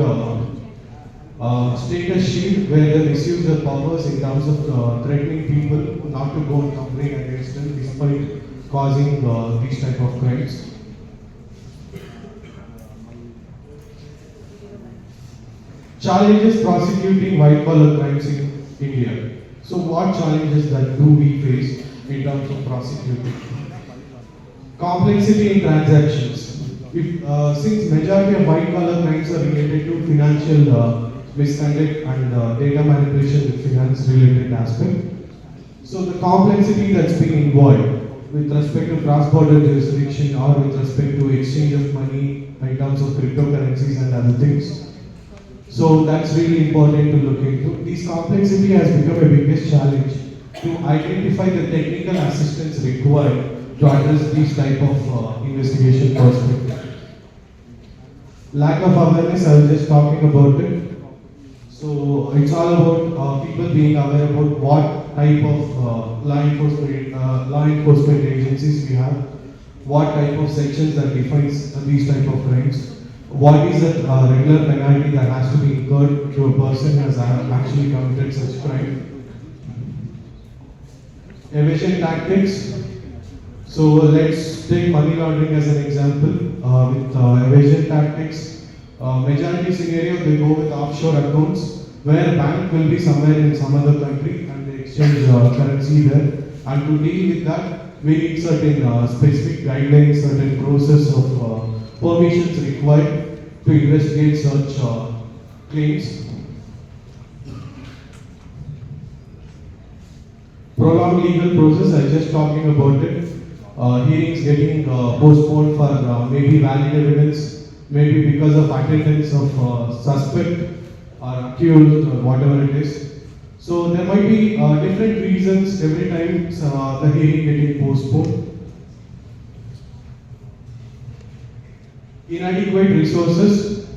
status shield where they misuse their powers in terms of threatening people not to go and complain against them despite causing these type of crimes. Challenges prosecuting white collar crimes in India. So what challenges that do we face in terms of prosecuting? Complexity in transactions. If, since majority of white collar crimes are related to financial misconduct and data manipulation with finance related aspect. So the complexity that's been involved with respect to cross-border jurisdiction or with respect to exchange of money in terms of cryptocurrencies and other things. So that's really important to look into. This complexity has become a biggest challenge to identify the technical assistance required to address these type of investigation perspective. Lack of awareness, I was just talking about it. So it's all about people being aware about what type of law enforcement agencies we have, what type of sections that defines these type of crimes, what is the regular penalty that has to be incurred to a person who has actually committed such crime. Evasion tactics. So let's take money laundering as an example. With evasion tactics, majority scenario they go with offshore accounts where bank will be somewhere in some other country and they exchange currency there. And to deal with that, we need certain specific guidelines, certain process of permissions required to investigate such claims. Prolonged legal process, I was just talking about it. Hearings getting postponed for maybe valid evidence, maybe because of attendance of suspect or accused or whatever it is. So there might be different reasons every time the hearing getting postponed. Inadequate resources.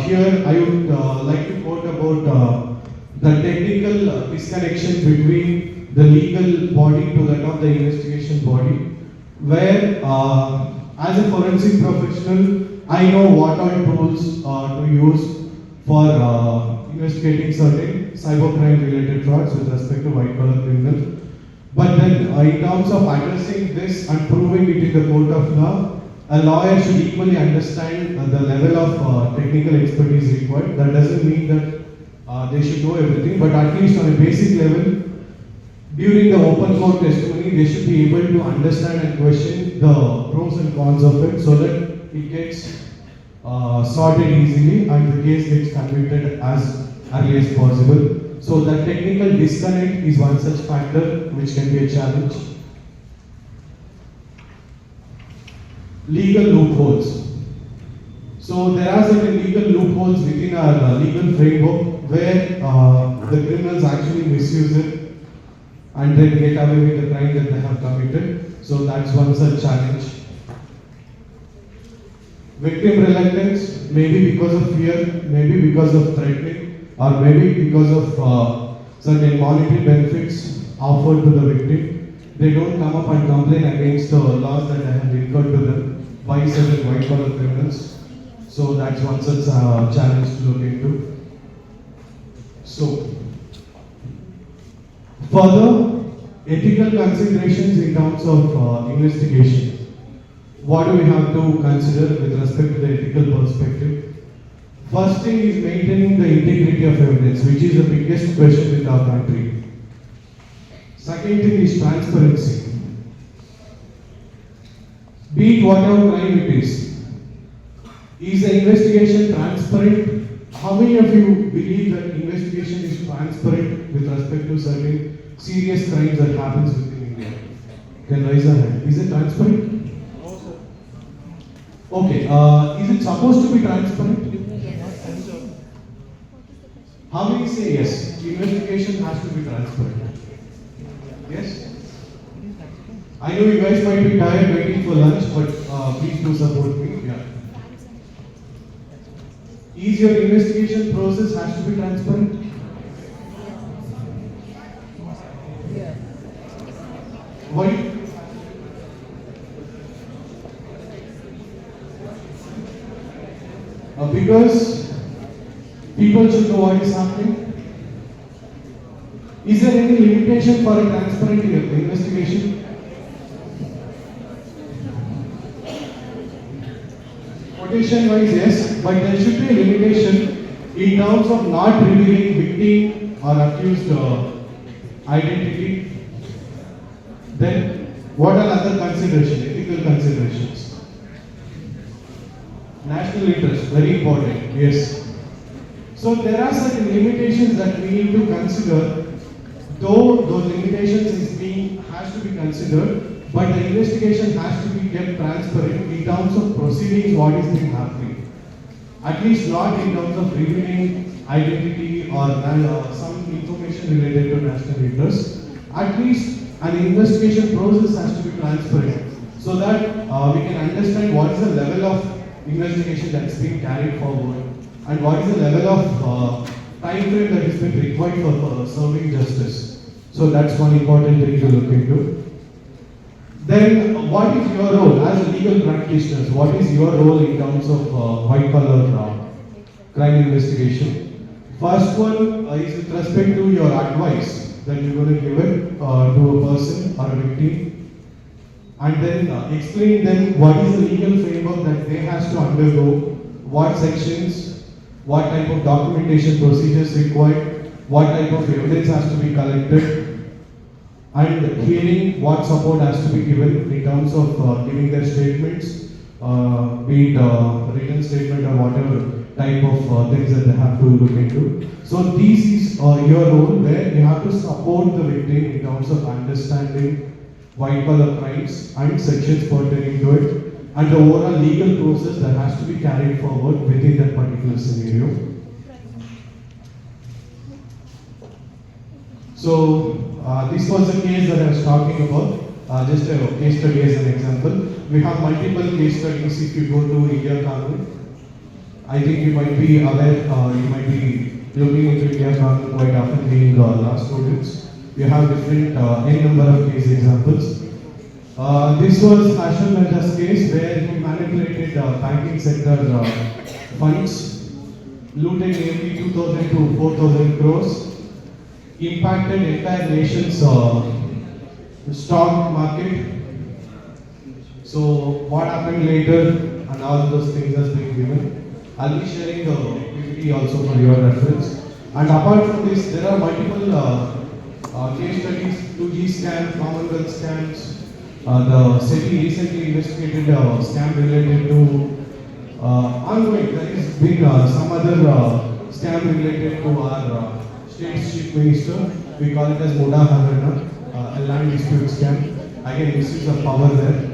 Here I would like to quote about the technical disconnection between the legal body to that of the investigation body, where as a forensic professional, I know what all tools to use for investigating certain cybercrime related frauds with respect to white collar criminal. But then in terms of addressing this and proving it in the court of law, a lawyer should equally understand the level of technical expertise required. That doesn't mean that they should know everything, but at least on a basic level, during the open court testimony, they should be able to understand and question the pros and cons of it so that it gets sorted easily and the case gets convicted as early as possible. So the technical disconnect is one such factor which can be a challenge. Legal loopholes. So there are certain legal loopholes within our legal framework where the criminals actually misuse it and then get away with the crime that they have committed. So that's one such challenge. Victim reluctance, maybe because of fear, maybe because of threatening, or maybe because of certain monetary benefits offered to the victim. They don't come up and complain against the laws that have incurred to them by certain white collar criminals. So that's one such challenge to look into. So, further, ethical considerations in terms of investigation. What do we have to consider with respect to the ethical perspective? First thing is maintaining the integrity of evidence, which is the biggest question in our country. Second thing is transparency. Be it whatever crime it is the investigation transparent? How many of you believe that investigation is transparent with respect to certain serious crimes that happens within India? Can raise a hand. Is it transparent? Okay. Is it supposed to be transparent? How many say yes? Investigation has to be transparent. Yes? I know you guys might be tired waiting for lunch, but please do support me. Yeah. Is your investigation process has to be transparent? Why? Because people should know what is happening. Is there any limitation for a transparent investigation? Quotation wise, yes, but there should be a limitation in terms of not revealing victim or accused identity. Then, what are other considerations, ethical considerations? National interest, very important, yes. So there are certain limitations that we need to consider, though those limitations has to be considered, but the investigation has to be kept transparent in terms of proceedings, what is being happening. At least not in terms of revealing identity or some information related to national interest. At least an investigation process has to be transparent so that we can understand what is the level of investigation that's being carried forward and what is the level of time frame that has been required for serving justice. So that's one important thing to look into. Then what is your role as a legal practitioner? What is your role in terms of white collar crime investigation? First one is with respect to your advice that you're going to give it to a person or a victim, and then explain them what is the legal framework that they has to undergo, what sections, what type of documentation procedures required, what type of evidence has to be collected, and hearing what support has to be given in terms of giving their statements, be it written statement or whatever type of things that they have to look into. So this is your role where you have to support the victim in terms of understanding white collar crimes and sections pertaining to it, and the overall legal process that has to be carried forward within that particular scenario. So this was the case that I was talking about. Just a case study as an example. We have multiple case studies if you go to India Kanun. I think you might be aware, you might be looking into India Kanun quite often being law students. We have different n number of case examples. This was Ashwin Mehta's case where he manipulated banking sector funds, looted nearly 2,000 to 4,000 crores, impacted entire nation's stock market. So what happened later and all those things has been given. I'll be sharing the PPT also for your reference. And apart from this, there are multiple case studies, 2G scam, Commonwealth scams. The city recently investigated a scam related to ongoing. There has been some other scam related to our State's Chief Minister. We call it as Moda Hagarna, a land dispute scam. Again, misuse of power there.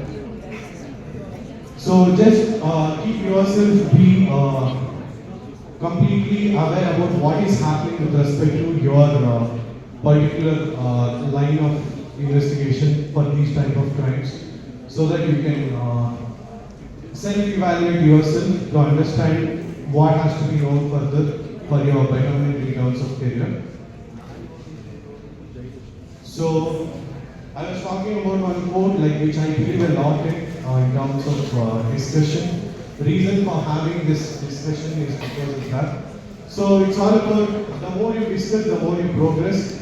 So just keep yourself be completely aware about what is happening with respect to your particular line of investigation for these type of crimes, so that you can self-evaluate yourself to understand what has to be known further for your betterment in terms of career. So I was talking about one quote which I believe a lot in terms of discussion. The reason for having this discussion is because of that. So it's all about the more you discuss, the more you progress.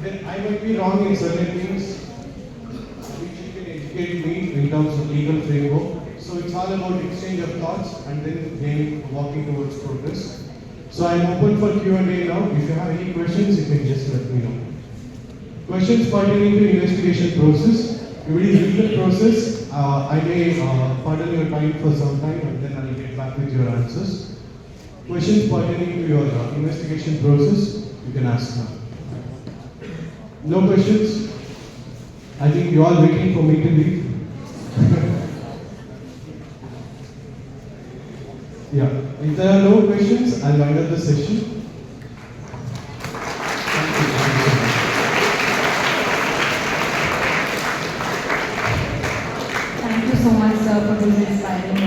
Then I might be wrong in certain things which you can educate me in terms of legal framework. So it's all about exchange of thoughts and then walking towards progress. So I'm open for Q&A now. If you have any questions, you can just let me know. Questions pertaining to investigation process. If it is legal process, I may pardon your time for some time and then I will get back with your answers. Questions pertaining to your investigation process, you can ask now. No questions? I think you all waiting for me to leave. Yeah. If there are no questions, I'll wind up the session. much, sir, for this inspiring